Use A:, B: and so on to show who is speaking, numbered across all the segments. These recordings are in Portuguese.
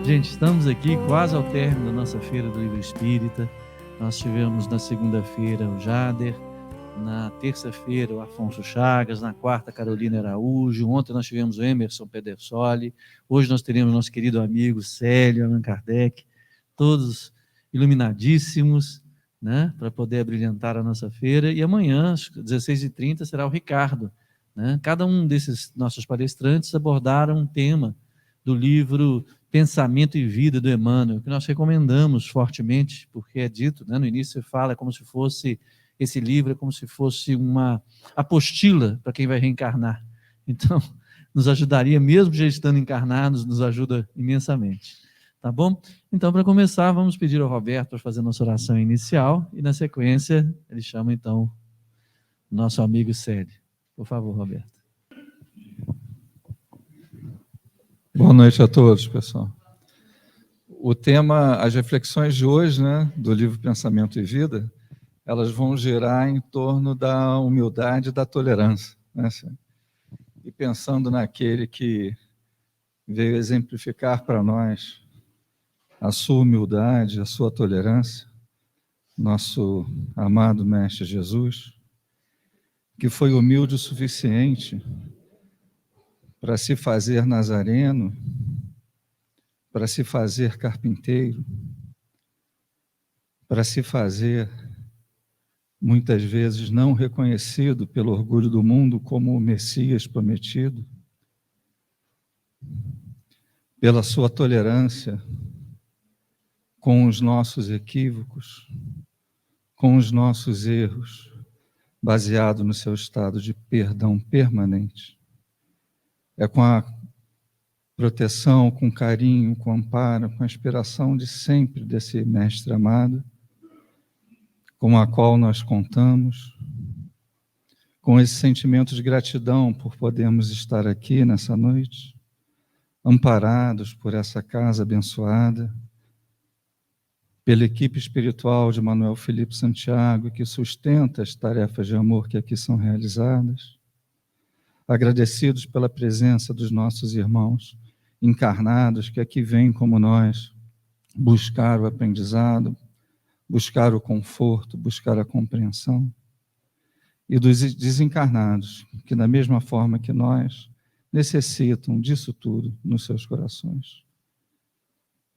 A: Gente, estamos aqui quase ao término da nossa Feira do Livro Espírita. Nós tivemos na segunda-feira o Jader, na terça-feira o Afonso Chagas, na quarta Carolina Araújo, ontem nós tivemos o Emerson Pedersoli, hoje nós teremos nosso querido amigo Célio Allan Kardec, todos iluminadíssimos, né, para poder abrilhantar a nossa feira. E amanhã, às 16h30, será o Ricardo, né? Cada um desses nossos palestrantes abordaram um tema do livro Pensamento e Vida, do Emmanuel, que nós recomendamos fortemente, porque é dito, né, no início você fala como se fosse, esse livro é como se fosse uma apostila para quem vai reencarnar. Então, nos ajudaria, mesmo já estando encarnados, nos ajuda imensamente. Tá bom? Então, para começar, vamos pedir ao Roberto para fazer nossa oração inicial, e na sequência, ele chama então o nosso amigo Célio. Por favor, Roberto.
B: Boa noite a todos, pessoal. O tema, as reflexões de hoje, né, do livro Pensamento e Vida, elas vão girar em torno da humildade e da tolerância, né? E pensando naquele que veio exemplificar para nós a sua humildade, a sua tolerância, nosso amado Mestre Jesus, que foi humilde o suficiente para se fazer nazareno, para se fazer carpinteiro, para se fazer, muitas vezes, não reconhecido pelo orgulho do mundo como o Messias prometido, pela sua tolerância com os nossos equívocos, com os nossos erros, baseado no seu estado de perdão permanente. É com a proteção, com carinho, com amparo, com a inspiração de sempre desse Mestre amado, com a qual nós contamos, com esse sentimento de gratidão por podermos estar aqui nessa noite, amparados por essa casa abençoada, pela equipe espiritual de Manuel Felipe Santiago, que sustenta as tarefas de amor que aqui são realizadas, agradecidos pela presença dos nossos irmãos encarnados, que aqui vêm como nós, buscar o aprendizado, buscar o conforto, buscar a compreensão, e dos desencarnados, que da mesma forma que nós, necessitam disso tudo nos seus corações.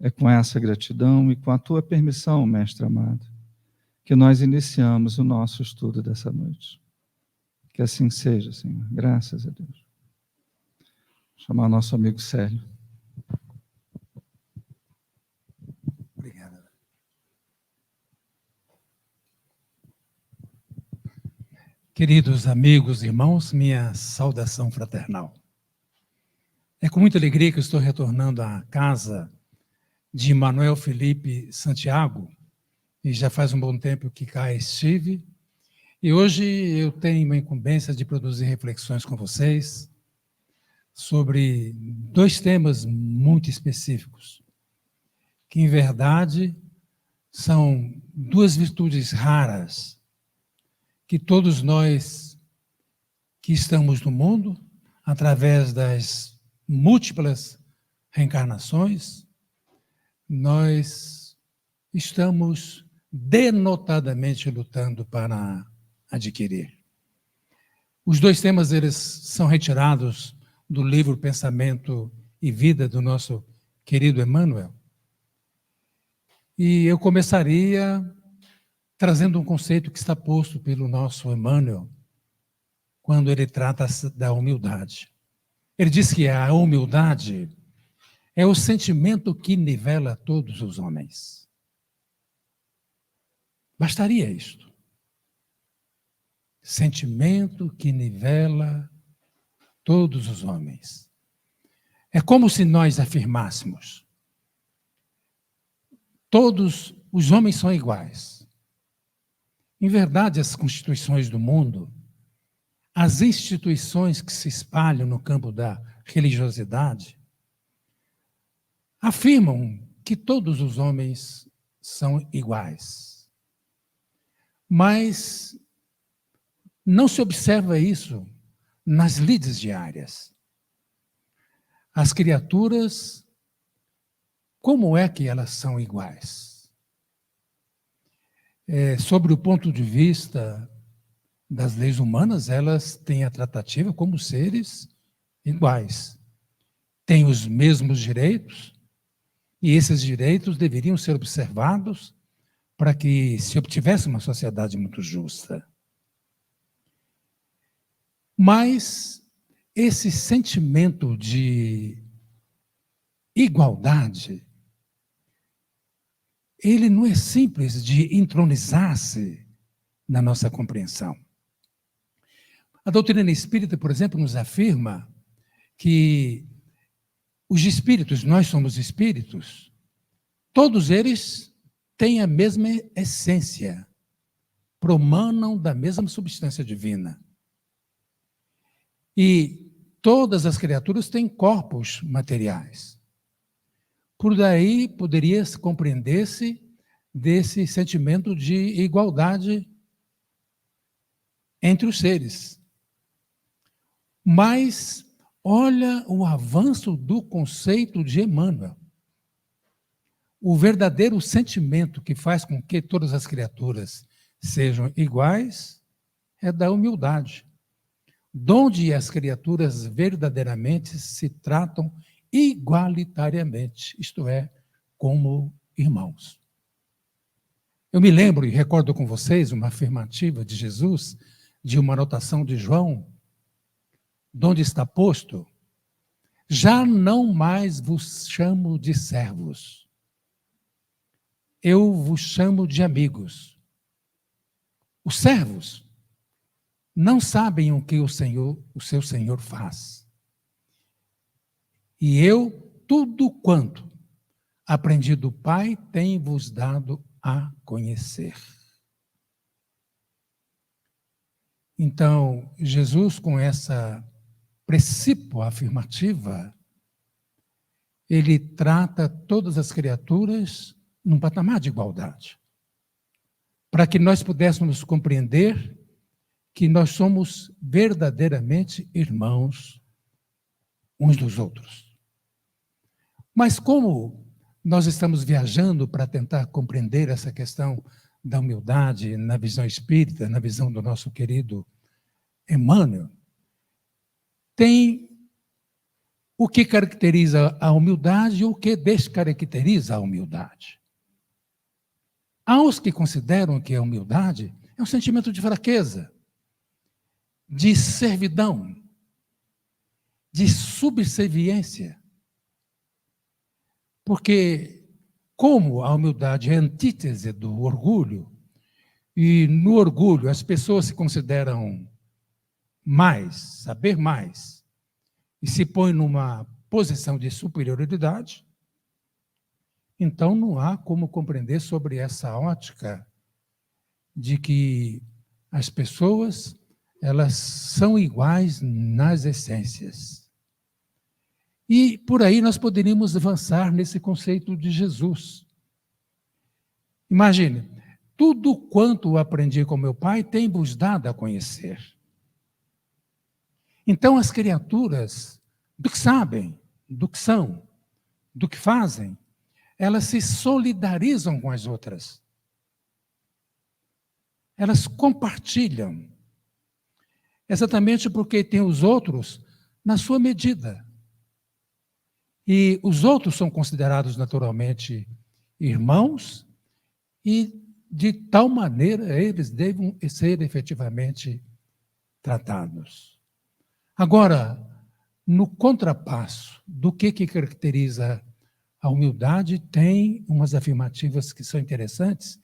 B: É com essa gratidão e com a tua permissão, Mestre amado, que nós iniciamos o nosso estudo dessa noite. Que assim seja, Senhor. Graças a Deus. Vou chamar nosso amigo Célio.
C: Obrigado. Queridos amigos, irmãos, minha saudação fraternal. É com muita alegria que eu estou retornando à casa de Manuel Felipe Santiago, e já faz um bom tempo que cá estive, e hoje eu tenho a incumbência de produzir reflexões com vocês sobre dois temas muito específicos, que em verdade são duas virtudes raras que todos nós que estamos no mundo, através das múltiplas reencarnações, nós estamos denotadamente lutando para adquirir. Os dois temas, eles são retirados do livro Pensamento e Vida, do nosso querido Emmanuel. E eu começaria trazendo um conceito que está posto pelo nosso Emmanuel, quando ele trata da humildade. Ele diz que a humildade é o sentimento que nivela todos os homens. Bastaria isto. Sentimento que nivela todos os homens. É como se nós afirmássemos: todos os homens são iguais. Em verdade, as constituições do mundo, as instituições que se espalham no campo da religiosidade, afirmam que todos os homens são iguais. Mas não se observa isso nas lides diárias. As criaturas como é que elas são iguais? Sobre o ponto de vista das leis humanas, elas têm a tratativa como seres iguais. Têm os mesmos direitos, e esses direitos deveriam ser observados para que se obtivesse uma sociedade muito justa. Mas esse sentimento de igualdade, ele não é simples de entronizar-se na nossa compreensão. A doutrina espírita, por exemplo, nos afirma que os espíritos, nós somos espíritos, todos eles têm a mesma essência, promanam da mesma substância divina. E todas as criaturas têm corpos materiais. Por daí poderia se compreender-se desse sentimento de igualdade entre os seres. Mas olha o avanço do conceito de Emmanuel. O verdadeiro sentimento que faz com que todas as criaturas sejam iguais é da humildade, donde as criaturas verdadeiramente se tratam igualitariamente, isto é, como irmãos. Eu me lembro e recordo com vocês uma afirmativa de Jesus, de uma anotação de João, donde está posto: já não mais vos chamo de servos, eu vos chamo de amigos. Os servos não sabem o que o seu Senhor faz. E eu, tudo quanto aprendi do Pai, tenho-vos dado a conhecer. Então, Jesus, com essa precípua afirmativa, ele trata todas as criaturas num patamar de igualdade, para que nós pudéssemos compreender que nós somos verdadeiramente irmãos uns dos outros. Mas como nós estamos viajando para tentar compreender essa questão da humildade na visão espírita, na visão do nosso querido Emmanuel, tem o que caracteriza a humildade e o que descaracteriza a humildade. Há os que consideram que a humildade é um sentimento de fraqueza, de servidão, de subserviência. Porque, como a humildade é a antítese do orgulho, e no orgulho as pessoas se consideram mais, saber mais, e se põem numa posição de superioridade, então não há como compreender sobre essa ótica de que as pessoas, elas são iguais nas essências. E por aí nós poderíamos avançar nesse conceito de Jesus. Imagine, tudo quanto aprendi com meu Pai, tem-vos dado a conhecer. Então as criaturas, do que sabem, do que são, do que fazem, elas se solidarizam com as outras. Elas compartilham. Exatamente porque tem os outros na sua medida. E os outros são considerados naturalmente irmãos e de tal maneira eles devem ser efetivamente tratados. Agora, no contrapasso do que caracteriza a humildade, tem umas afirmativas que são interessantes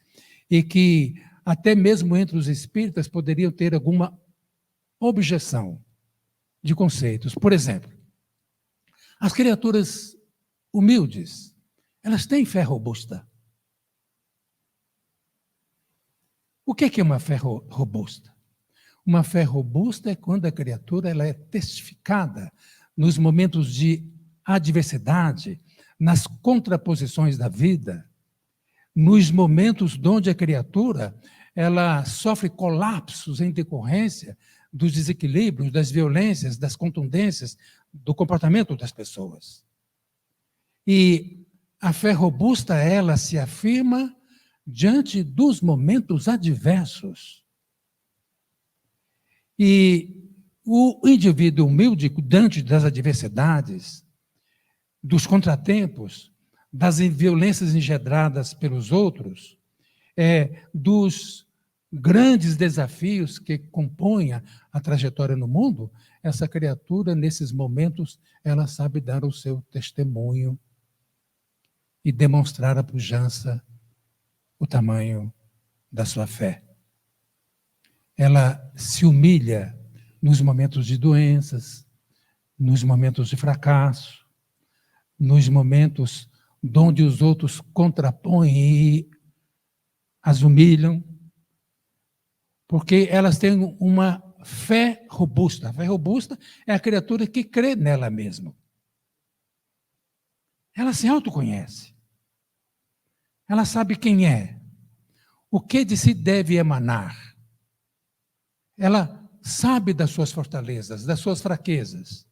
C: e que até mesmo entre os espíritas poderiam ter alguma objeção de conceitos. Por exemplo, as criaturas humildes, elas têm fé robusta. O que é uma fé robusta? Uma fé robusta é quando a criatura ela é testificada nos momentos de adversidade, nas contraposições da vida, nos momentos onde a criatura ela sofre colapsos em decorrência dos desequilíbrios, das violências, das contundências do comportamento das pessoas. E A fé robusta, ela se afirma diante dos momentos adversos. E o indivíduo humilde, diante das adversidades, dos contratempos, das violências engendradas pelos outros, dos grandes desafios que compõem a trajetória no mundo, essa criatura, nesses momentos, ela sabe dar o seu testemunho e demonstrar a pujança, o tamanho da sua fé. Ela se humilha nos momentos de doenças, nos momentos de fracasso, nos momentos onde os outros contrapõem e as humilham, porque elas têm uma fé robusta. A fé robusta é a criatura que crê nela mesma. Ela se autoconhece. Ela sabe quem é, o que de si deve emanar. Ela sabe das suas fortalezas, das suas fraquezas,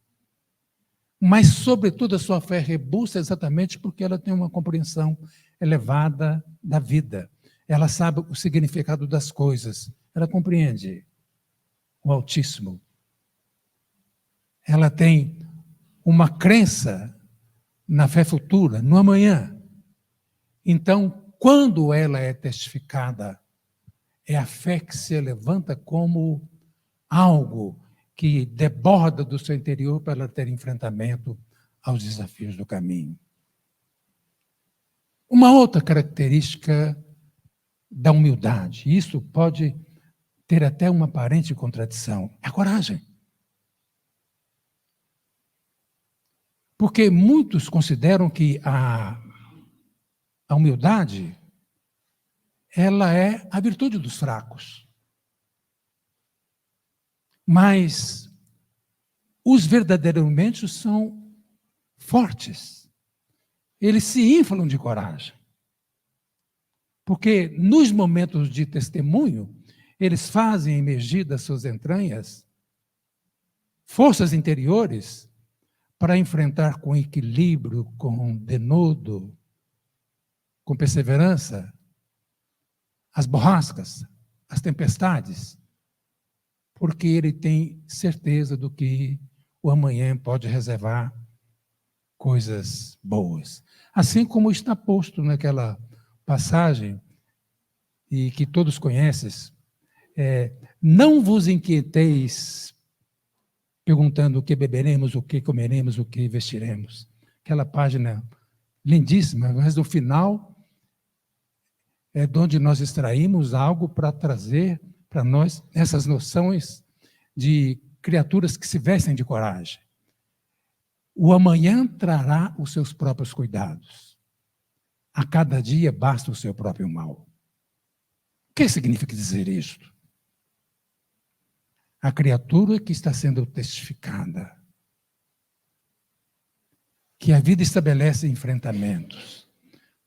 C: mas, sobretudo, a sua fé é robusta exatamente porque ela tem uma compreensão elevada da vida. Ela sabe o significado das coisas. Ela compreende o Altíssimo. Ela tem uma crença na fé futura, no amanhã. Então, quando ela é testificada, é a fé que se levanta como algo que deborda do seu interior para ela ter enfrentamento aos desafios do caminho. Uma outra característica da humildade, isso pode ter até uma aparente contradição, é a coragem. Porque muitos consideram que a humildade, ela é a virtude dos fracos. Mas os verdadeiramente são fortes. Eles se inflam de coragem. Porque nos momentos de testemunho, eles fazem emergir das suas entranhas forças interiores para enfrentar com equilíbrio, com denodo, com perseverança, as borrascas, as tempestades, porque ele tem certeza do que o amanhã pode reservar coisas boas. Assim como está posto naquela passagem, e que todos conhecem, não vos inquieteis perguntando o que beberemos, o que comeremos, o que vestiremos. Aquela página lindíssima, mas no final é de onde nós extraímos algo para trazer para nós essas noções de criaturas que se vestem de coragem. O amanhã trará os seus próprios cuidados. A cada dia basta o seu próprio mal. O que significa dizer isto? A criatura que está sendo testificada, que a vida estabelece enfrentamentos,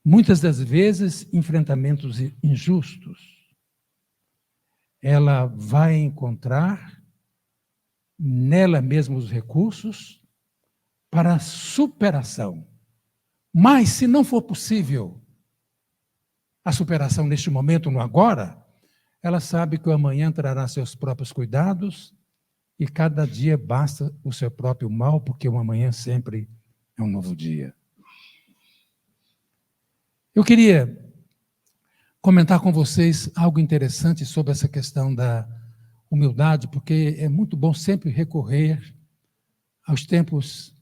C: muitas das vezes enfrentamentos injustos, ela vai encontrar nela mesma os recursos para a superação. Mas, se não for possível a superação neste momento, no agora, ela sabe que o amanhã trará seus próprios cuidados e cada dia basta o seu próprio mal, porque o amanhã sempre é um novo dia. Eu queria comentar com vocês algo interessante sobre essa questão da humildade, porque é muito bom sempre recorrer aos tempos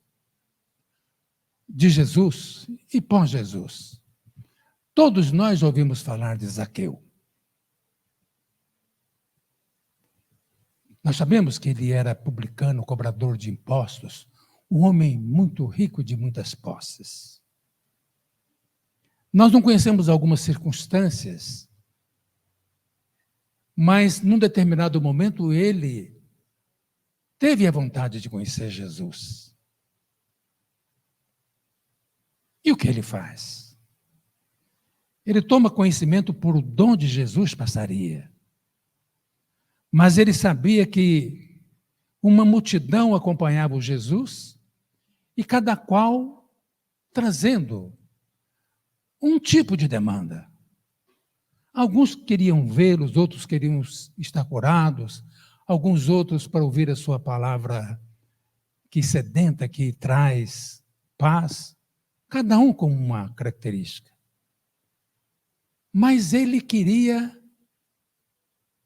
C: de Jesus e pós-Jesus. Todos nós ouvimos falar de Zaqueu. Nós sabemos que ele era publicano, cobrador de impostos, um homem muito rico de muitas posses. Nós não conhecemos algumas circunstâncias, mas num determinado momento ele teve a vontade de conhecer Jesus. E o que ele faz? Ele toma conhecimento por o dom de Jesus passaria. Mas ele sabia que uma multidão acompanhava o Jesus e cada qual trazendo um tipo de demanda. Alguns queriam vê-los, outros queriam estar curados, alguns outros para ouvir a sua palavra que sedenta, que traz paz, cada um com uma característica. Mas ele queria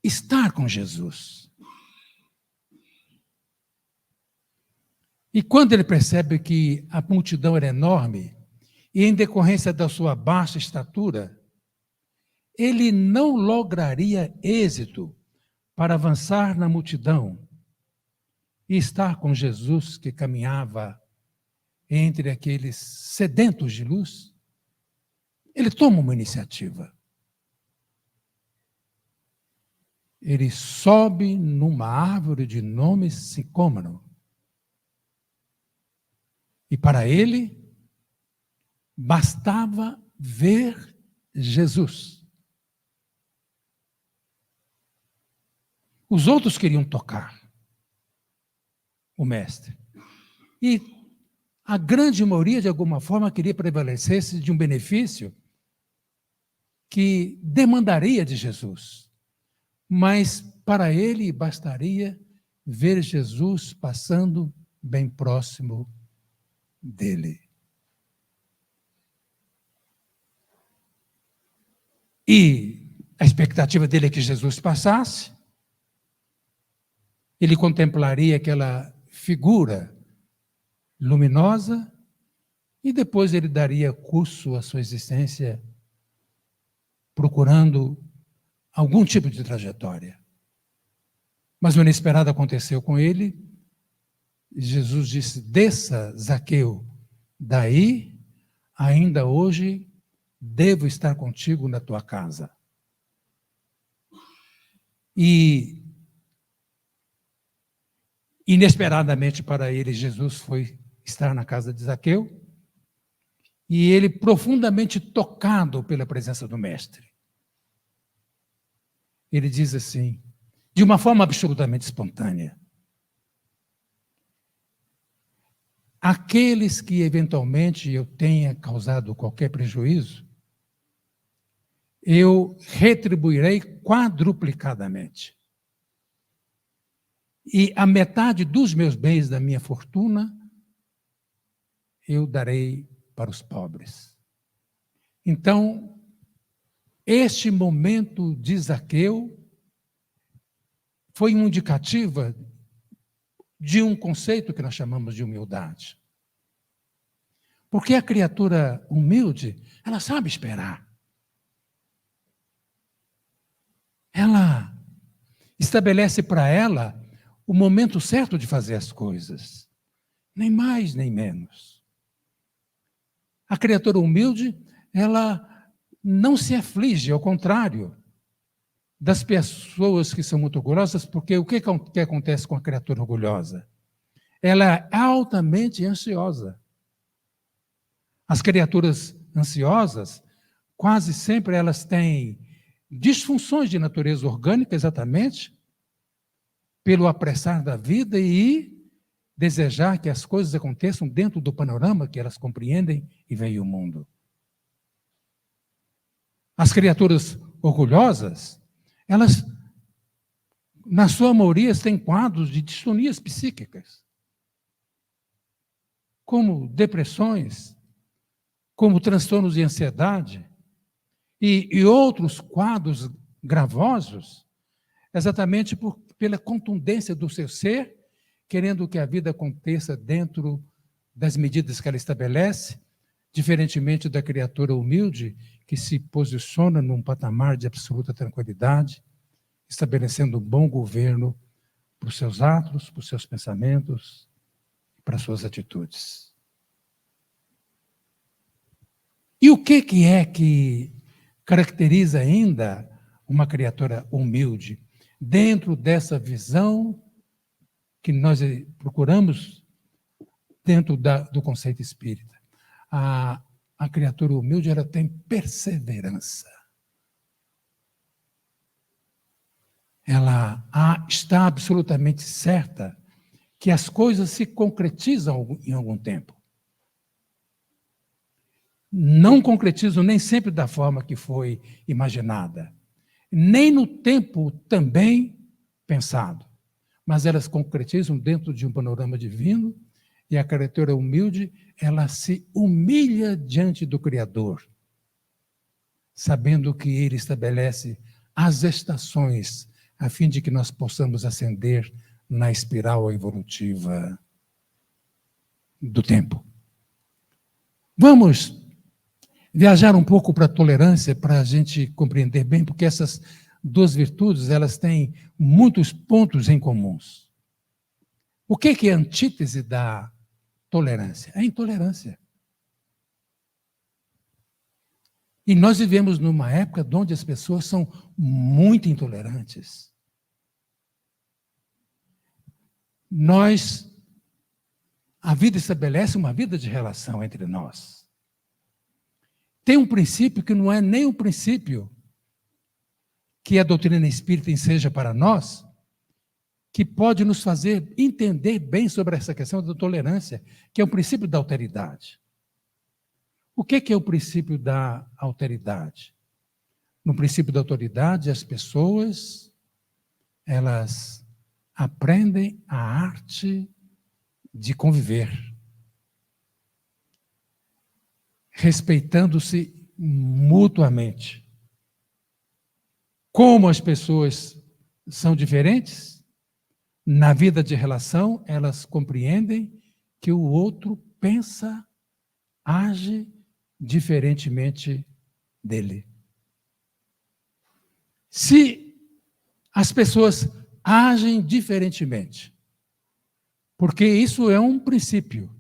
C: estar com Jesus. E quando ele percebe que a multidão era enorme, e em decorrência da sua baixa estatura, ele não lograria êxito para avançar na multidão e estar com Jesus que caminhava entre aqueles sedentos de luz, ele toma uma iniciativa. Ele sobe numa árvore de nome sicômoro. E para ele, bastava ver Jesus. Os outros queriam tocar o mestre. E a grande maioria, de alguma forma, queria prevalecer-se de um benefício que demandaria de Jesus. Mas para ele bastaria ver Jesus passando bem próximo dele. E a expectativa dele é que Jesus passasse, ele contemplaria aquela figura luminosa e depois ele daria curso à sua existência procurando algum tipo de trajetória. Mas o inesperado aconteceu com ele. Jesus disse: desça, Zaqueu, daí ainda hoje devo estar contigo na tua casa. E inesperadamente para ele, Jesus foi estar na casa de Zaqueu, e ele, profundamente tocado pela presença do Mestre, ele diz assim, de uma forma absolutamente espontânea: aqueles que eventualmente eu tenha causado qualquer prejuízo, eu retribuirei quadruplicadamente. E a metade dos meus bens, da minha fortuna, eu darei para os pobres. Então, este momento de Zaqueu foi uma indicativa de um conceito que nós chamamos de humildade. Porque a criatura humilde, ela sabe esperar. Ela estabelece para ela o momento certo de fazer as coisas. Nem mais, nem menos. A criatura humilde, ela não se aflige, ao contrário das pessoas que são muito orgulhosas, porque o que acontece com a criatura orgulhosa? Ela é altamente ansiosa. As criaturas ansiosas, quase sempre elas têm disfunções de natureza orgânica, exatamente, pelo apressar da vida e desejar que as coisas aconteçam dentro do panorama que elas compreendem e veem o mundo. As criaturas orgulhosas, elas, na sua maioria, têm quadros de distonias psíquicas, como depressões, como transtornos de ansiedade e outros quadros gravosos, exatamente pela contundência do seu ser, querendo que a vida aconteça dentro das medidas que ela estabelece, diferentemente da criatura humilde, que se posiciona num patamar de absoluta tranquilidade, estabelecendo um bom governo para os seus atos, para os seus pensamentos, para as suas atitudes. E o que é que caracteriza ainda uma criatura humilde? Dentro dessa visão que nós procuramos dentro do conceito espírita. A criatura humilde, ela tem perseverança. Ela está absolutamente certa que as coisas se concretizam em algum tempo. não concretizam nem sempre da forma que foi imaginada, nem no tempo também pensado, mas elas concretizam dentro de um panorama divino, e a criatura humilde, ela se humilha diante do Criador, sabendo que Ele estabelece as estações, a fim de que nós possamos ascender na espiral evolutiva do tempo. Vamos viajar um pouco para a tolerância, para a gente compreender bem, porque essas duas virtudes, elas têm muitos pontos em comuns. O que é a antítese da tolerância? A intolerância. E nós vivemos numa época onde as pessoas são muito intolerantes. A vida estabelece uma vida de relação entre nós. Tem um princípio que não é nem um princípio que a doutrina espírita enseja para nós, que pode nos fazer entender bem sobre essa questão da tolerância, que é o princípio da alteridade. O que é o princípio da alteridade? No princípio da autoridade, as pessoas, elas aprendem a arte de conviver, respeitando-se mutuamente. Como as pessoas são diferentes, na vida de relação, elas compreendem que o outro pensa, age diferentemente dele. Se as pessoas agem diferentemente, porque isso é um princípio.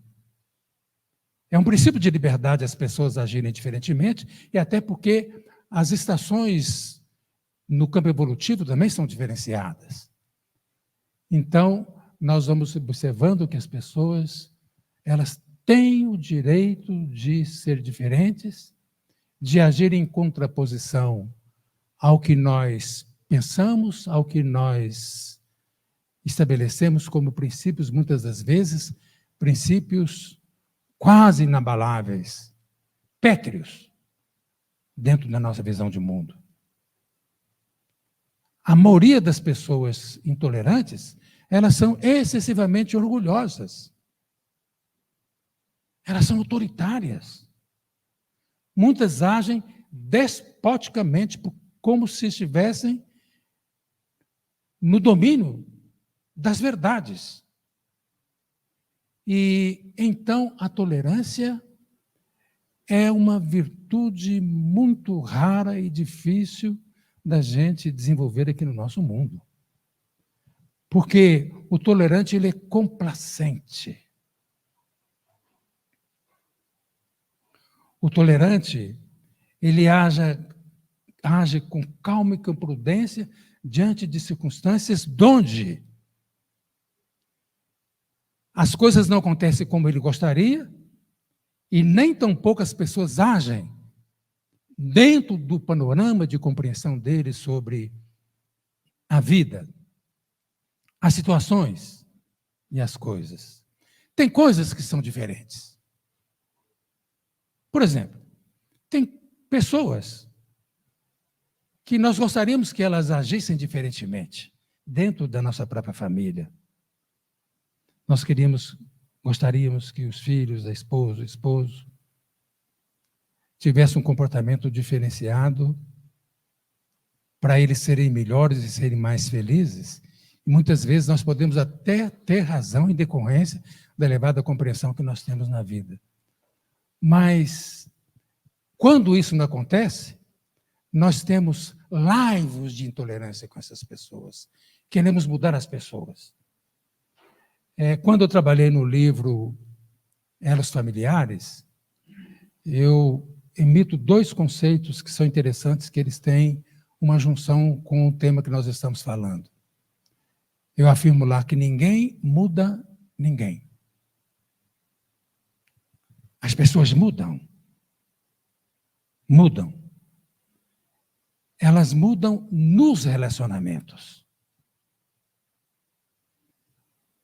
C: É um princípio de liberdade as pessoas agirem diferentemente, e até porque as estações no campo evolutivo também são diferenciadas. Então, nós vamos observando que as pessoas, elas têm o direito de ser diferentes, de agir em contraposição ao que nós pensamos, ao que nós estabelecemos como princípios, muitas das vezes, princípios quase inabaláveis, pétreos, dentro da nossa visão de mundo. A maioria das pessoas intolerantes, elas são excessivamente orgulhosas. Elas são autoritárias. Muitas agem despoticamente, como se estivessem no domínio das verdades. E então a tolerância é uma virtude muito rara e difícil da gente desenvolver aqui no nosso mundo. Porque o tolerante, ele é complacente. O tolerante, ele age com calma e com prudência diante de circunstâncias onde as coisas não acontecem como ele gostaria e nem tão poucas pessoas agem dentro do panorama de compreensão dele sobre a vida, as situações e as coisas. Tem coisas que são diferentes. Por exemplo, tem pessoas que nós gostaríamos que elas agissem diferentemente dentro da nossa própria família. Nós gostaríamos que os filhos, a esposa, o esposo, tivessem um comportamento diferenciado para eles serem melhores e serem mais felizes. E muitas vezes nós podemos até ter razão em decorrência da elevada compreensão que nós temos na vida. Mas, quando isso não acontece, nós temos laivos de intolerância com essas pessoas. Queremos mudar as pessoas. Quando eu trabalhei no livro Elos Familiares, eu emito 2 conceitos que são interessantes, que eles têm uma junção com o tema que nós estamos falando. Eu afirmo lá que ninguém muda ninguém. As pessoas mudam. Mudam. Elas mudam nos relacionamentos.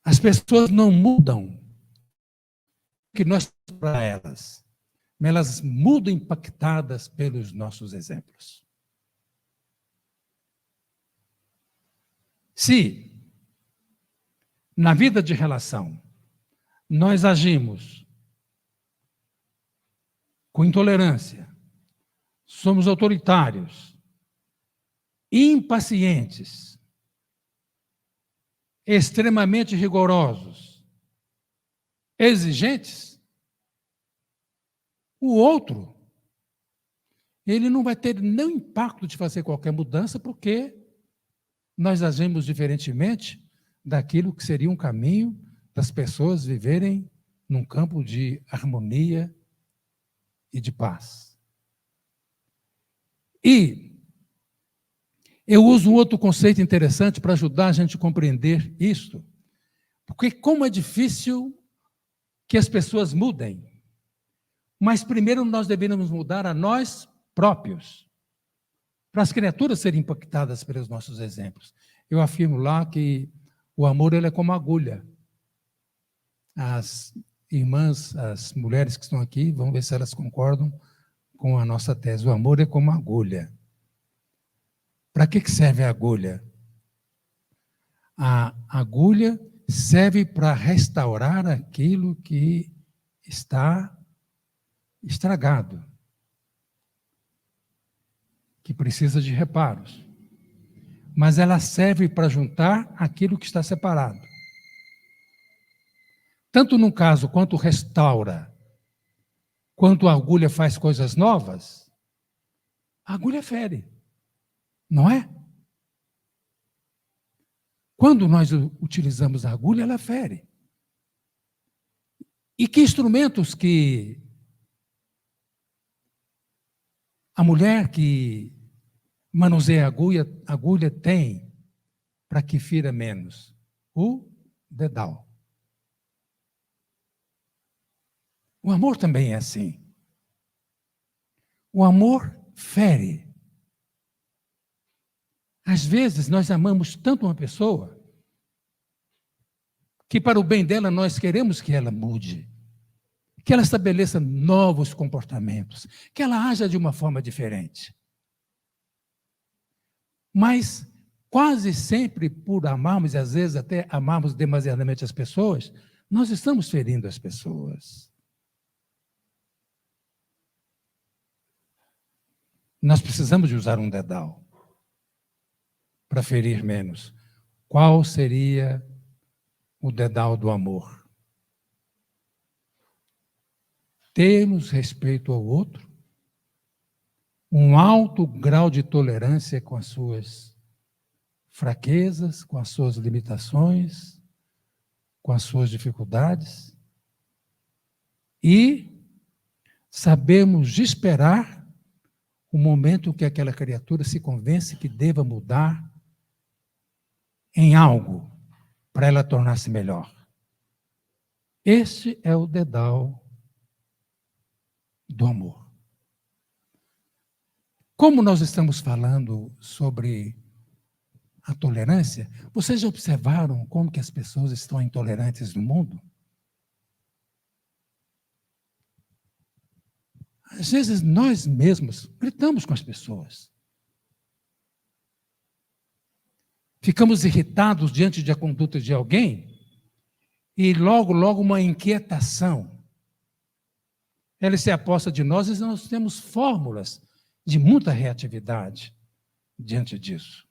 C: As pessoas não mudam o que nós para elas. elas mudam impactadas pelos nossos exemplos. Se, na vida de relação, nós agimos com intolerância, somos autoritários, impacientes, extremamente rigorosos, exigentes, o outro, ele não vai ter nenhum impacto de fazer qualquer mudança, porque nós agimos diferentemente daquilo que seria um caminho das pessoas viverem num campo de harmonia e de paz. E eu uso um outro conceito interessante para ajudar a gente a compreender isto, porque como é difícil que as pessoas mudem, mas primeiro nós deveríamos mudar a nós próprios, para as criaturas serem impactadas pelos nossos exemplos. Eu afirmo lá que o amor ele é como agulha. As irmãs, as mulheres que estão aqui, vamos ver se elas concordam com a nossa tese. O amor é como agulha. Para que serve a agulha? A agulha serve para restaurar aquilo que está estragado, que precisa de reparos. Mas ela serve para juntar aquilo que está separado. Tanto num caso quanto restaura, quanto a agulha faz coisas novas, a agulha fere, não é? Quando nós utilizamos a agulha, ela fere. E que instrumentos que a mulher que manuseia a agulha tem para que fira menos? O dedal. O amor também é assim. O amor fere. Às vezes nós amamos tanto uma pessoa que para o bem dela nós queremos que ela mude, que ela estabeleça novos comportamentos, que ela haja de uma forma diferente. Mas quase sempre por amarmos, e às vezes até amarmos demasiadamente as pessoas, nós estamos ferindo as pessoas. Nós precisamos de usar um dedal para ferir menos. Qual seria o dedal do amor? Termos respeito ao outro, um alto grau de tolerância com as suas fraquezas, com as suas limitações, com as suas dificuldades, e sabemos esperar o momento em que aquela criatura se convence que deva mudar em algo para ela tornar-se melhor. Este é o dedal do amor. Como nós estamos falando sobre a tolerância, vocês já observaram como que as pessoas estão intolerantes no mundo? Às vezes nós mesmos gritamos com as pessoas. Ficamos irritados diante da conduta de alguém e logo uma inquietação. Ela se aposta de nós e nós temos fórmulas de muita reatividade diante disso.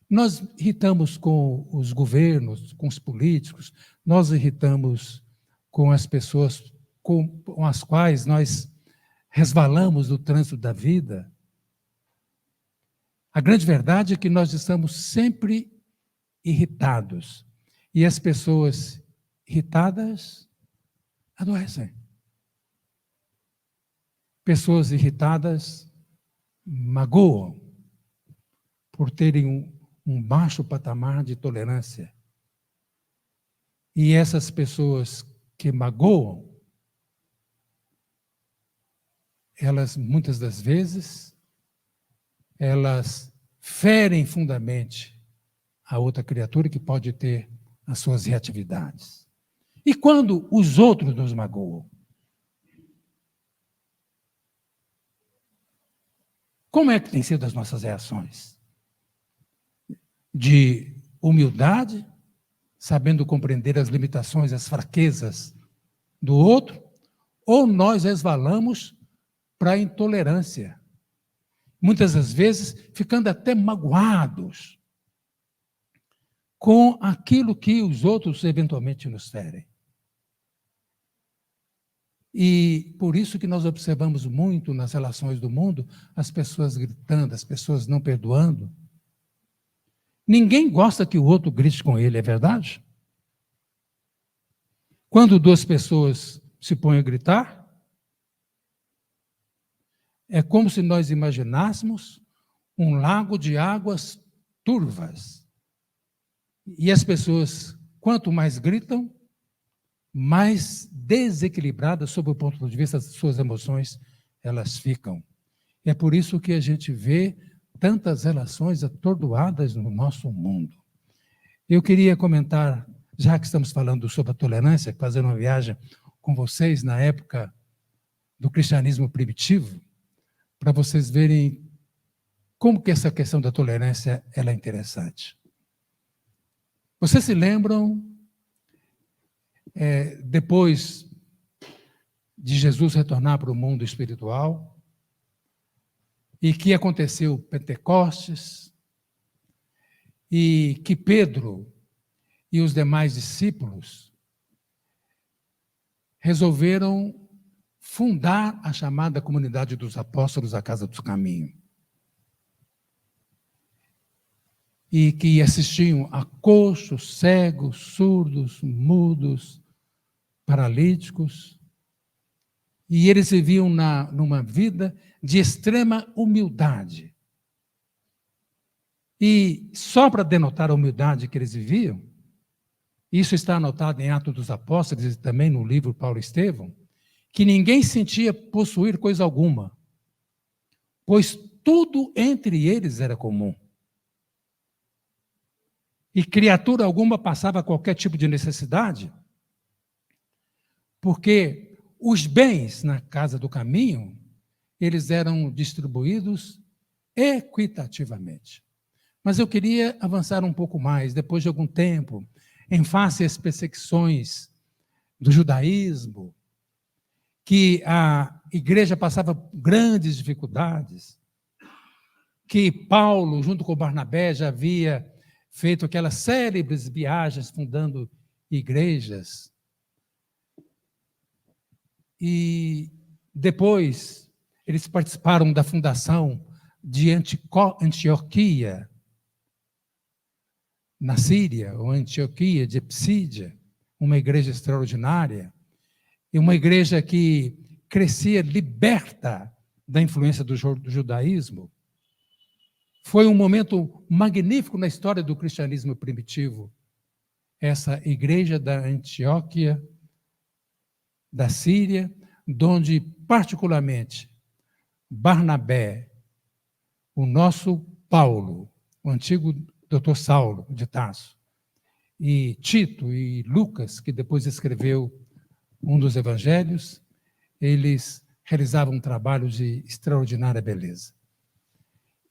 C: Nós irritamos com os governos, com os políticos, nós irritamos com as pessoas com as quais nós resvalamos no trânsito da vida. A grande verdade é que nós estamos sempre irritados. E as pessoas irritadas adoecem. Pessoas irritadas magoam por terem um baixo patamar de tolerância. E essas pessoas que magoam, elas, muitas das vezes, elas ferem fundamente a outra criatura que pode ter as suas reatividades. E quando os outros nos magoam? Como é que tem sido as nossas reações? De humildade, sabendo compreender as limitações, as fraquezas do outro, ou nós resvalamos para a intolerância, muitas das vezes ficando até magoados com aquilo que os outros eventualmente nos ferem. E por isso que nós observamos muito nas relações do mundo as pessoas gritando, as pessoas não perdoando. Ninguém gosta que o outro grite com ele, é verdade? Quando duas pessoas se põem a gritar, é como se nós imaginássemos um lago de águas turvas. E as pessoas, quanto mais gritam, mais desequilibradas sob o ponto de vista das suas emoções elas ficam. É por isso que a gente vê tantas relações atordoadas no nosso mundo. Eu queria comentar, já que estamos falando sobre a tolerância, fazendo uma viagem com vocês na época do cristianismo primitivo, para vocês verem como que essa questão da tolerância ela é interessante. Vocês se lembram, depois de Jesus retornar para o mundo espiritual, e que aconteceu Pentecostes, e que Pedro e os demais discípulos resolveram fundar a chamada comunidade dos apóstolos, a Casa do Caminho. E que assistiam a coxos, cegos, surdos, mudos, paralíticos. E eles viviam numa vida de extrema humildade. E só para denotar a humildade que eles viviam, isso está anotado em Atos dos Apóstolos e também no livro Paulo e Estevão, que ninguém sentia possuir coisa alguma, pois tudo entre eles era comum. E criatura alguma passava qualquer tipo de necessidade, porque os bens na Casa do Caminho, eles eram distribuídos equitativamente. Mas eu queria avançar um pouco mais, depois de algum tempo, em face às perseguições do judaísmo, que a igreja passava grandes dificuldades, que Paulo, junto com Barnabé, já havia feito aquelas célebres viagens fundando igrejas. E depois eles participaram da fundação de Antioquia, na Síria, ou Antioquia de Psídia, uma igreja extraordinária, e uma igreja que crescia liberta da influência do judaísmo. Foi um momento magnífico na história do cristianismo primitivo, essa igreja da Antioquia, da Síria, onde particularmente Barnabé, o nosso Paulo, o antigo doutor Saulo de Tarso, e Tito e Lucas, que depois escreveu um dos evangelhos, eles realizavam um trabalho de extraordinária beleza.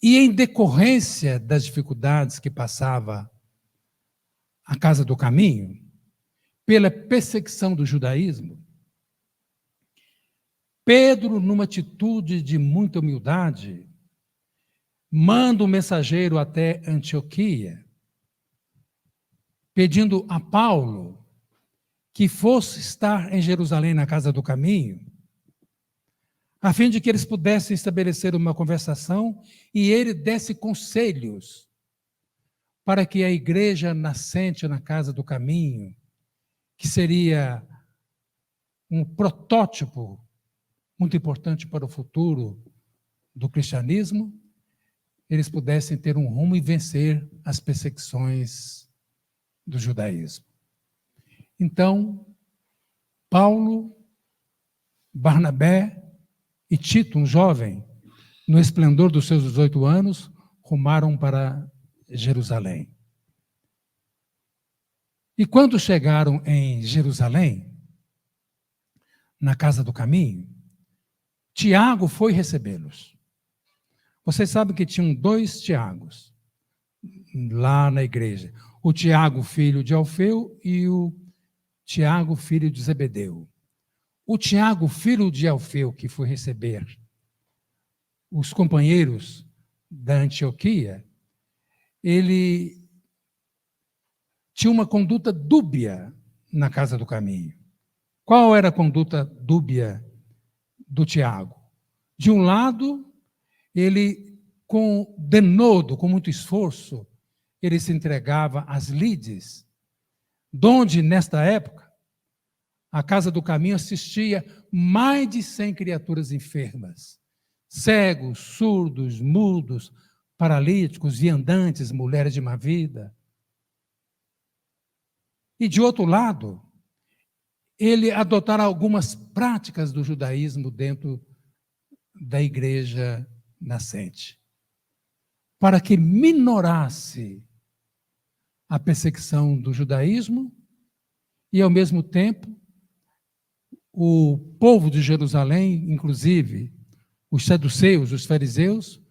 C: E em decorrência das dificuldades que passava a Casa do Caminho, pela perseguição do judaísmo, Pedro, numa atitude de muita humildade, manda um mensageiro até Antioquia, pedindo a Paulo que fosse estar em Jerusalém, na Casa do Caminho, a fim de que eles pudessem estabelecer uma conversação e ele desse conselhos para que a igreja nascente na Casa do Caminho, que seria um protótipo muito importante para o futuro do cristianismo, eles pudessem ter um rumo e vencer as perseguições do judaísmo. Então, Paulo, Barnabé e Tito, um jovem, no esplendor dos seus 18 anos, rumaram para Jerusalém. E quando chegaram em Jerusalém, na Casa do Caminho, Tiago foi recebê-los. Vocês sabem que tinham 2 Tiagos lá na igreja. O Tiago, filho de Alfeu, e o Tiago, filho de Zebedeu. O Tiago, filho de Alfeu, que foi receber os companheiros da Antioquia, ele tinha uma conduta dúbia na casa do caminho. Qual era a conduta dúbia do Tiago? De um lado, ele, com denodo, com muito esforço, ele se entregava às lides, donde, nesta época, a casa do caminho assistia mais de 100 criaturas enfermas, cegos, surdos, mudos, paralíticos, viandantes, mulheres de má vida. E, de outro lado, ele adotara algumas práticas do judaísmo dentro da igreja nascente, para que minorasse a perseguição do judaísmo e, ao mesmo tempo, o povo de Jerusalém, inclusive os saduceus, os fariseus,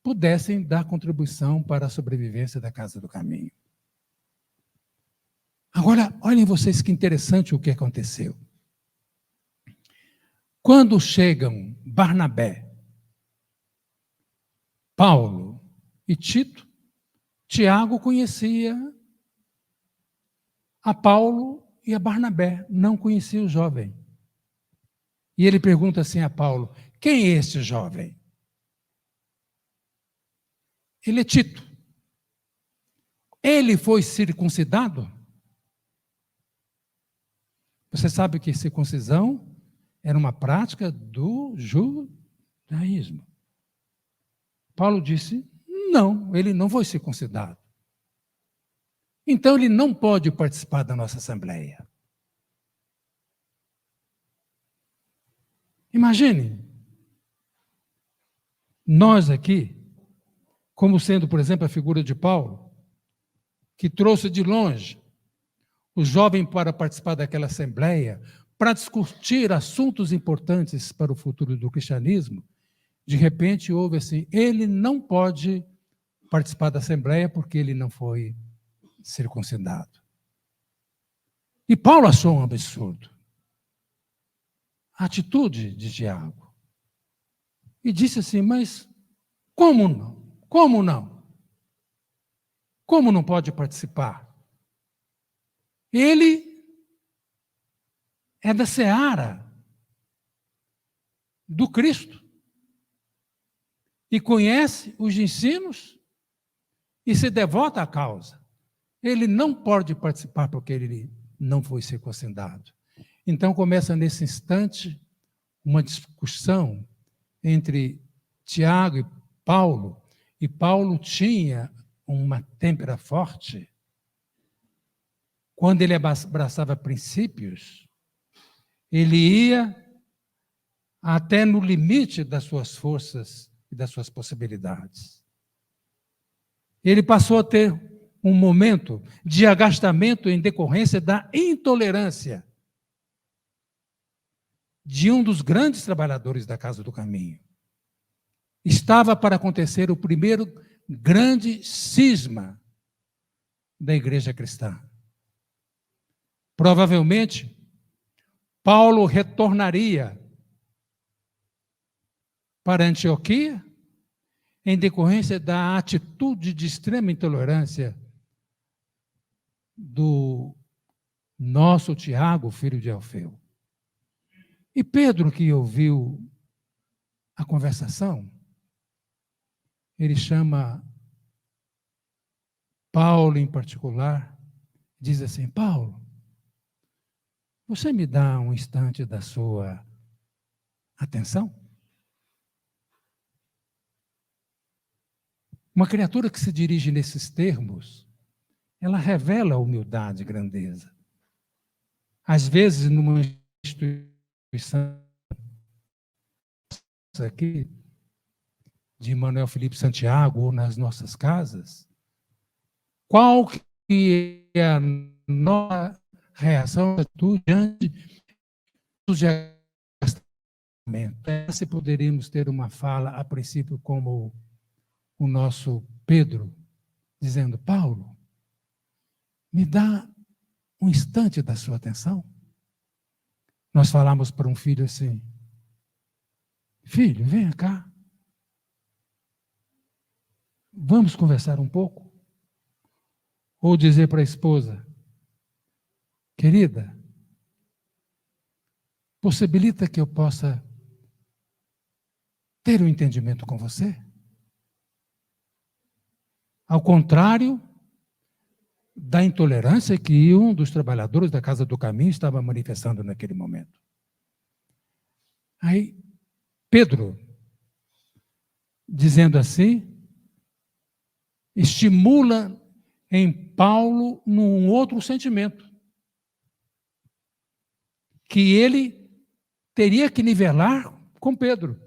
C: pudessem dar contribuição para a sobrevivência da casa do caminho. Agora, olhem vocês que interessante o que aconteceu. Quando chegam Barnabé, Paulo e Tito, Tiago conhecia a Paulo e a Barnabé, não conhecia o jovem. E ele pergunta assim a Paulo: quem é este jovem? Ele é Tito. Ele foi circuncidado? Você sabe que circuncisão era uma prática do judaísmo. Paulo disse: não, ele não foi circuncidado. Então ele não pode participar da nossa assembleia. Imagine, nós aqui, como sendo, por exemplo, a figura de Paulo, que trouxe de longe o jovem para participar daquela assembleia, para discutir assuntos importantes para o futuro do cristianismo. De repente houve assim: ele não pode participar da assembleia porque ele não foi circuncidado. E Paulo achou um absurdo a atitude de Tiago. E disse assim: mas como não? Como não? Como não pode participar? Ele é da seara do Cristo e conhece os ensinos e se devota à causa. Ele não pode participar porque ele não foi circuncidado. Então começa nesse instante uma discussão entre Tiago e Paulo tinha uma têmpera forte. Quando ele abraçava princípios, ele ia até no limite das suas forças e das suas possibilidades. Ele passou a ter um momento de agastamento em decorrência da intolerância de um dos grandes trabalhadores da Casa do Caminho. Estava para acontecer o primeiro grande cisma da igreja cristã. Provavelmente, Paulo retornaria para Antioquia em decorrência da atitude de extrema intolerância do nosso Tiago, filho de Alfeu. E Pedro, que ouviu a conversação, ele chama Paulo em particular, diz assim: Paulo, você me dá um instante da sua atenção? Uma criatura que se dirige nesses termos, ela revela humildade e grandeza. Às vezes, numa instituição aqui, de Manuel Felipe Santiago, ou nas nossas casas, qual que é a nossa reação diante dos agastamento? Se poderíamos ter uma fala, a princípio, como o nosso Pedro, dizendo: Paulo, me dá um instante da sua atenção. Nós falamos para um filho assim: filho, venha cá. Vamos conversar um pouco? Ou dizer para a esposa: querida, possibilita que eu possa ter um entendimento com você? Ao contrário da intolerância que um dos trabalhadores da Casa do Caminho estava manifestando naquele momento. Aí, Pedro, dizendo assim, estimula em Paulo num outro sentimento, que ele teria que nivelar com Pedro.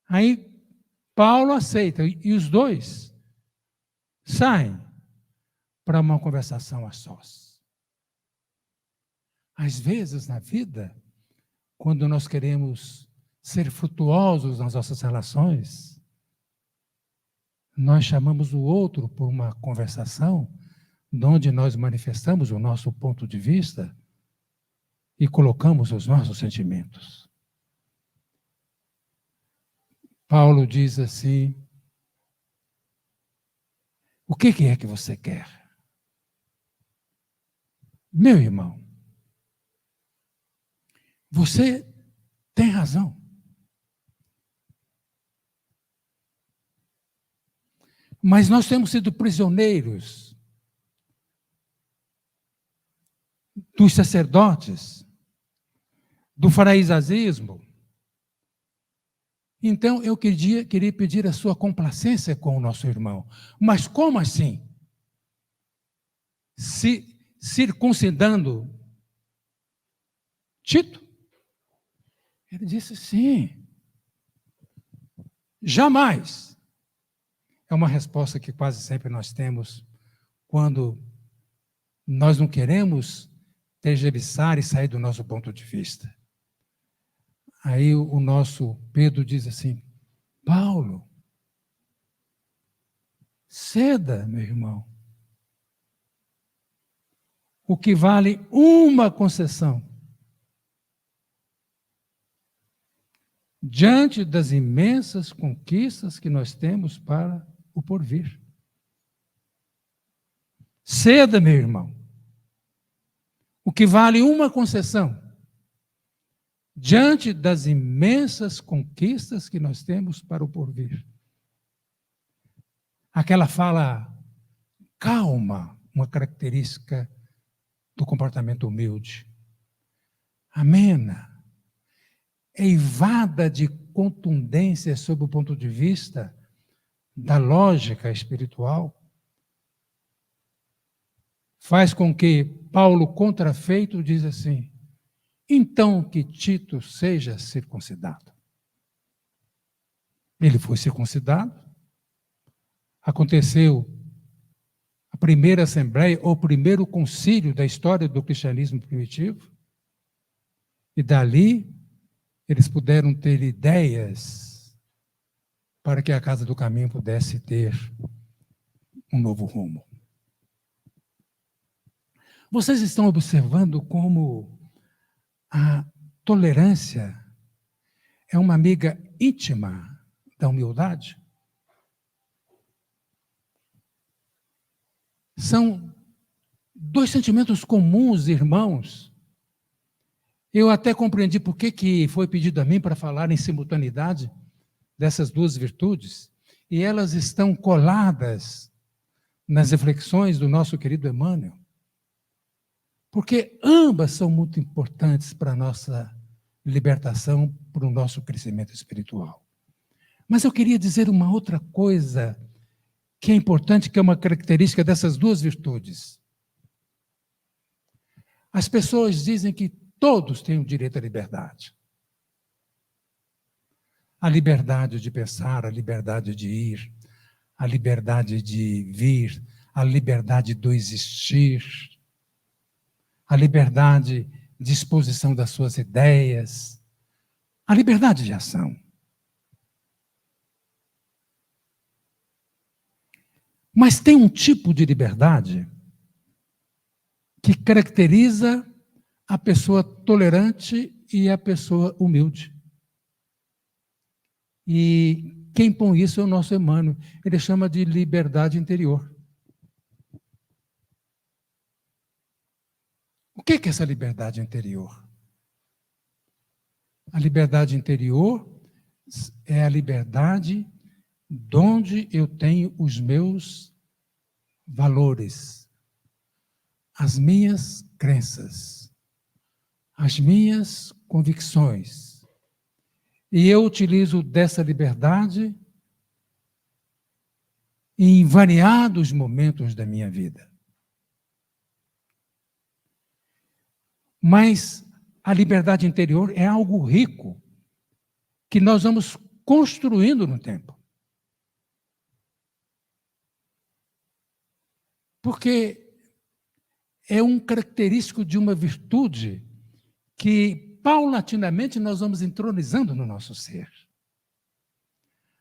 C: Aí Paulo aceita, e os dois saem para uma conversação a sós. Às vezes, na vida, quando nós queremos ser frutuosos nas nossas relações, nós chamamos o outro por uma conversação, onde nós manifestamos o nosso ponto de vista e colocamos os nossos sentimentos. Paulo diz assim: o que é que você quer? Meu irmão, você tem razão. Mas nós temos sido prisioneiros dos sacerdotes, do faraisasismo. Então, eu queria pedir a sua complacência com o nosso irmão. Mas como assim? Circuncidando Tito? Ele disse: sim. Jamais. É uma resposta que quase sempre nós temos quando nós não queremos tergiversar e sair do nosso ponto de vista. Aí o nosso Pedro diz assim: Paulo, ceda, meu irmão. O que vale uma concessão diante das imensas conquistas que nós temos para o porvir. Ceda, meu irmão. O que vale uma concessão diante das imensas conquistas que nós temos para o porvir. Aquela fala calma, uma característica do comportamento humilde. Amena, eivada de contundência sob o ponto de vista da lógica espiritual, faz com que Paulo, contrafeito, diz assim: então que Tito seja circuncidado. Ele foi circuncidado, aconteceu a primeira assembleia, ou o primeiro concílio da história do cristianismo primitivo, e dali eles puderam ter ideias para que a Casa do Caminho pudesse ter um novo rumo. Vocês estão observando como a tolerância é uma amiga íntima da humildade? São dois sentimentos comuns, irmãos. Eu até compreendi por que foi pedido a mim para falar em simultaneidade dessas duas virtudes, e elas estão coladas nas reflexões do nosso querido Emmanuel, porque ambas são muito importantes para a nossa libertação, para o nosso crescimento espiritual. Mas eu queria dizer uma outra coisa que é importante, que é uma característica dessas duas virtudes. As pessoas dizem que todos têm o direito à liberdade. A liberdade de pensar, a liberdade de ir, a liberdade de vir, a liberdade do existir, a liberdade de exposição das suas ideias, a liberdade de ação. Mas tem um tipo de liberdade que caracteriza a pessoa tolerante e a pessoa humilde. E quem põe isso é o nosso Emmanuel. Ele chama de liberdade interior. O que é essa liberdade interior? A liberdade interior é a liberdade onde eu tenho os meus valores, as minhas crenças, as minhas convicções. E eu utilizo dessa liberdade em variados momentos da minha vida. Mas a liberdade interior é algo rico que nós vamos construindo no tempo. Porque é um característico de uma virtude que, paulatinamente, nós vamos entronizando no nosso ser.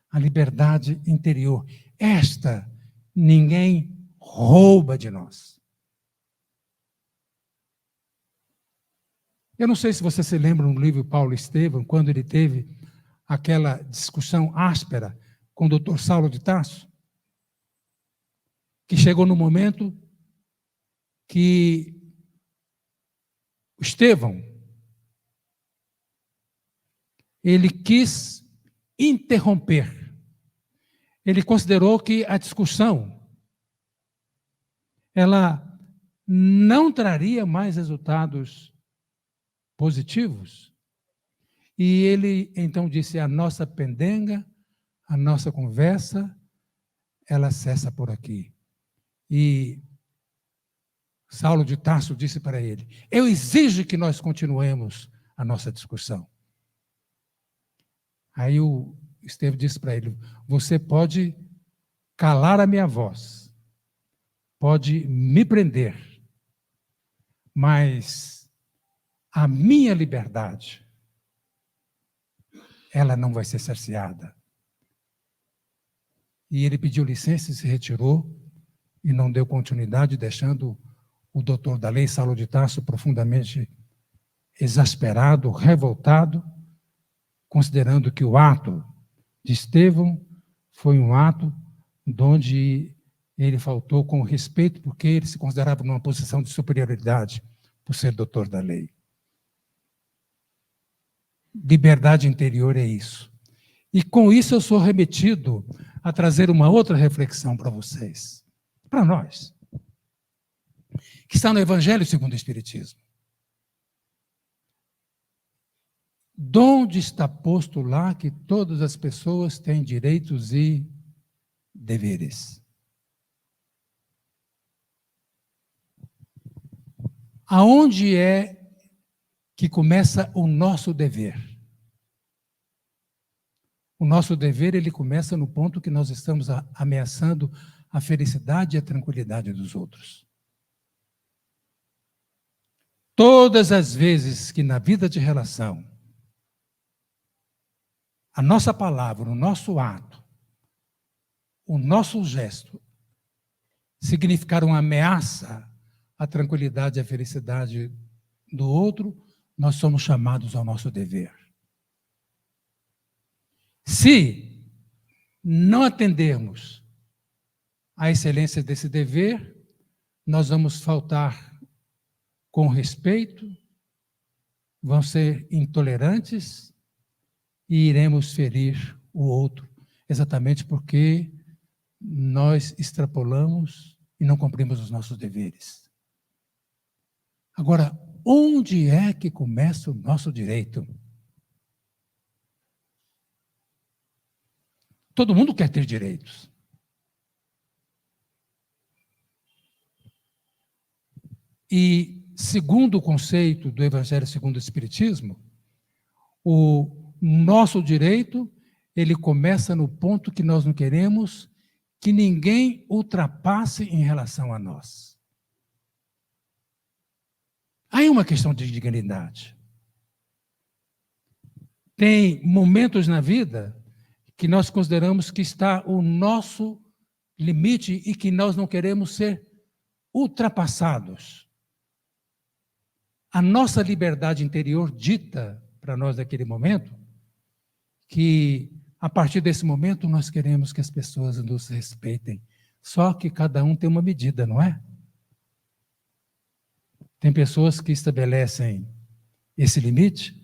C: A liberdade interior. Esta ninguém rouba de nós. Eu não sei se você se lembra no livro Paulo Estevam, quando ele teve aquela discussão áspera com o Dr. Saulo de Tarso, que chegou no momento que Estevão, ele quis interromper. Ele considerou que a discussão, ela não traria mais resultados positivos. E ele então disse: a nossa pendenga, a nossa conversa, ela cessa por aqui. E Saulo de Tarso disse para ele: eu exijo que nós continuemos a nossa discussão. Aí o Estevão disse para ele: você pode calar a minha voz, pode me prender, mas a minha liberdade, ela não vai ser cerceada. E ele pediu licença e se retirou e não deu continuidade, deixando o doutor da lei, Saulo de Tarso, profundamente exasperado, revoltado, considerando que o ato de Estevão foi um ato onde ele faltou com respeito, porque ele se considerava numa posição de superioridade por ser doutor da lei. Liberdade interior é isso. E com isso eu sou remetido a trazer uma outra reflexão para vocês, para nós, que está no Evangelho segundo o Espiritismo. Donde está posto lá que todas as pessoas têm direitos e deveres? Aonde é que começa o nosso dever? O nosso dever, ele começa no ponto que nós estamos ameaçando a felicidade e a tranquilidade dos outros. Todas as vezes que na vida de relação, a nossa palavra, o nosso ato, o nosso gesto significar uma ameaça à tranquilidade e à felicidade do outro, nós somos chamados ao nosso dever. Se não atendermos à excelência desse dever, nós vamos faltar com respeito, vamos ser intolerantes e iremos ferir o outro, exatamente porque nós extrapolamos e não cumprimos os nossos deveres. Agora, onde é que começa o nosso direito? Todo mundo quer ter direitos. E, segundo o conceito do Evangelho segundo o Espiritismo, o nosso direito, ele começa no ponto que nós não queremos que ninguém ultrapasse em relação a nós. Aí é uma questão de dignidade. Tem momentos na vida que nós consideramos que está o nosso limite e que nós não queremos ser ultrapassados. A nossa liberdade interior dita para nós naquele momento que, a partir desse momento, nós queremos que as pessoas nos respeitem. Só que cada um tem uma medida, não é? Tem pessoas que estabelecem esse limite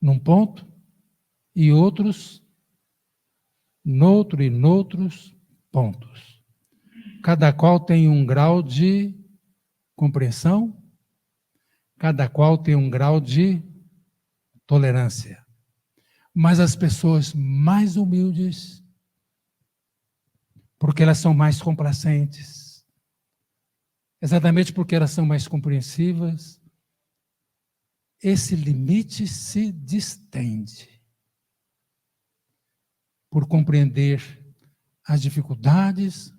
C: num ponto e outros noutros pontos. Cada qual tem um grau de compreensão, cada qual tem um grau de tolerância. Mas as pessoas mais humildes, porque elas são mais complacentes, exatamente porque elas são mais compreensivas, esse limite se distende por compreender as dificuldades,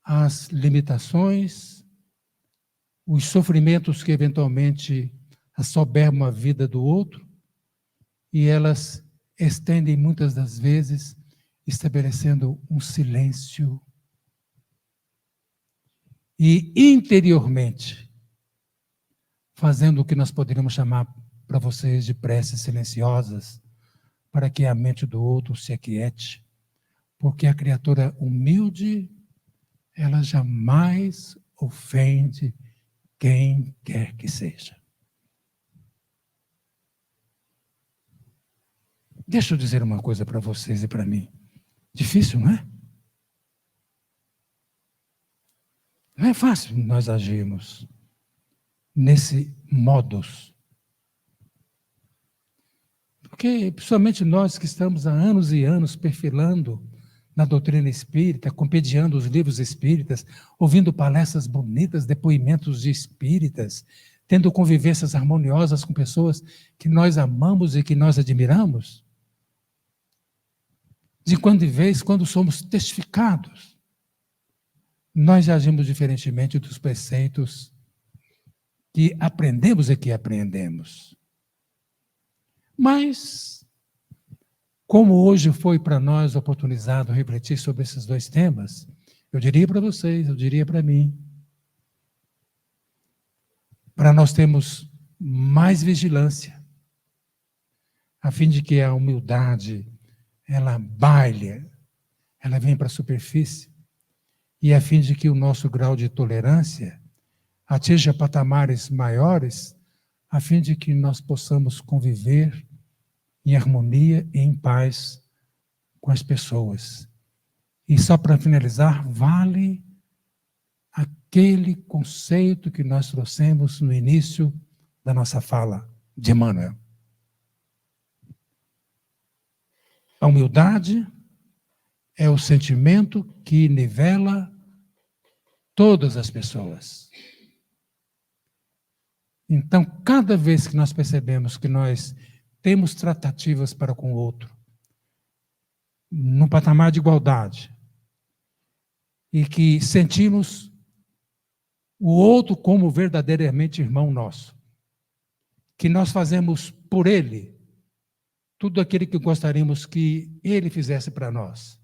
C: as limitações, os sofrimentos que eventualmente assoberbam a vida do outro, e elas estendem muitas das vezes, estabelecendo um silêncio. E interiormente, fazendo o que nós poderíamos chamar para vocês de preces silenciosas, para que a mente do outro se aquiete, porque a criatura humilde, ela jamais ofende quem quer que seja. Deixa eu dizer uma coisa para vocês e para mim. Difícil, não é? Não é fácil nós agirmos nesse modus. Porque, principalmente nós que estamos há anos e anos perfilando na doutrina espírita, compendiando os livros espíritas, ouvindo palestras bonitas, depoimentos de espíritas, tendo convivências harmoniosas com pessoas que nós amamos e que nós admiramos, de quando em vez, quando somos testificados, nós agimos diferentemente dos preceitos que aprendemos e que apreendemos. Mas, como hoje foi para nós oportunizado refletir sobre esses dois temas, eu diria para vocês, eu diria para mim, para nós termos mais vigilância, a fim de que a humildade, ela baile, ela vem para a superfície, e a fim de que o nosso grau de tolerância atinja patamares maiores, a fim de que nós possamos conviver em harmonia e em paz com as pessoas. E só para finalizar, vale aquele conceito que nós trouxemos no início da nossa fala de Emmanuel. A humildade é o sentimento que nivela todas as pessoas. Então, cada vez que nós percebemos que nós temos tratativas para com o outro, num patamar de igualdade, e que sentimos o outro como verdadeiramente irmão nosso, que nós fazemos por ele tudo aquilo que gostaríamos que ele fizesse para nós,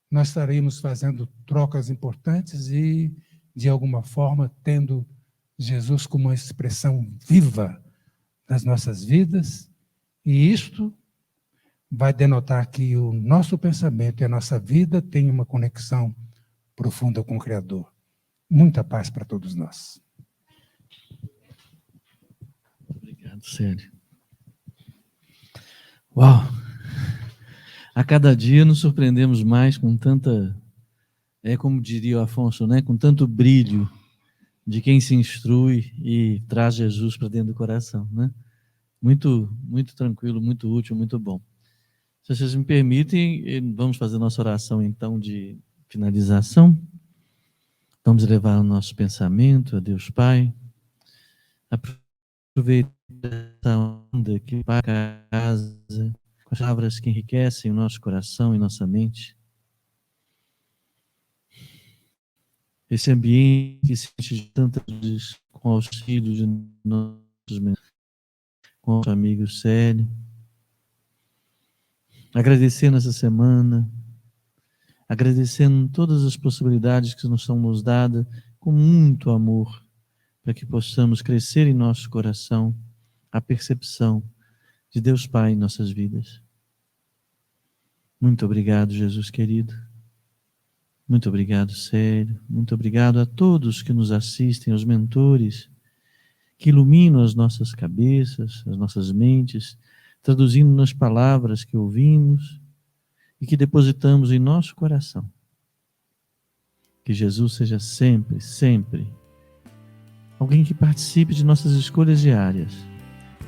C: nós estaríamos fazendo trocas importantes e, de alguma forma, tendo Jesus como uma expressão viva das nossas vidas, e isto vai denotar que o nosso pensamento e a nossa vida têm uma conexão profunda com o Criador. Muita paz para todos nós.
A: Obrigado, Célio. Uau! A cada dia nos surpreendemos mais com tanta, como diria o Afonso, né, com tanto brilho de quem se instrui e traz Jesus para dentro do coração, né? Muito, muito tranquilo, muito útil, muito bom. Se vocês me permitem, vamos fazer nossa oração então de finalização. Vamos levar o nosso pensamento a Deus Pai. Aproveita essa onda que vai para casa, com as palavras que enriquecem o nosso coração e nossa mente. Esse ambiente que se enche de tantas vezes com o auxílio de nossos mentores, com o nosso amigo Célio. Agradecer nessa semana agradecendo todas as possibilidades que nos são nos dadas com muito amor, para que possamos crescer em nosso coração a percepção de Deus Pai em nossas vidas. Muito obrigado, Jesus querido. Muito obrigado, Célio. Muito obrigado a todos que nos assistem, aos mentores, que iluminam as nossas cabeças, as nossas mentes, traduzindo nas palavras que ouvimos e que depositamos em nosso coração. Que Jesus seja sempre, sempre alguém que participe de nossas escolhas diárias,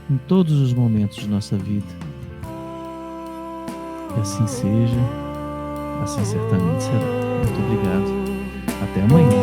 A: em todos os momentos de nossa vida. Que assim seja, assim certamente será. Muito obrigado. Até amanhã.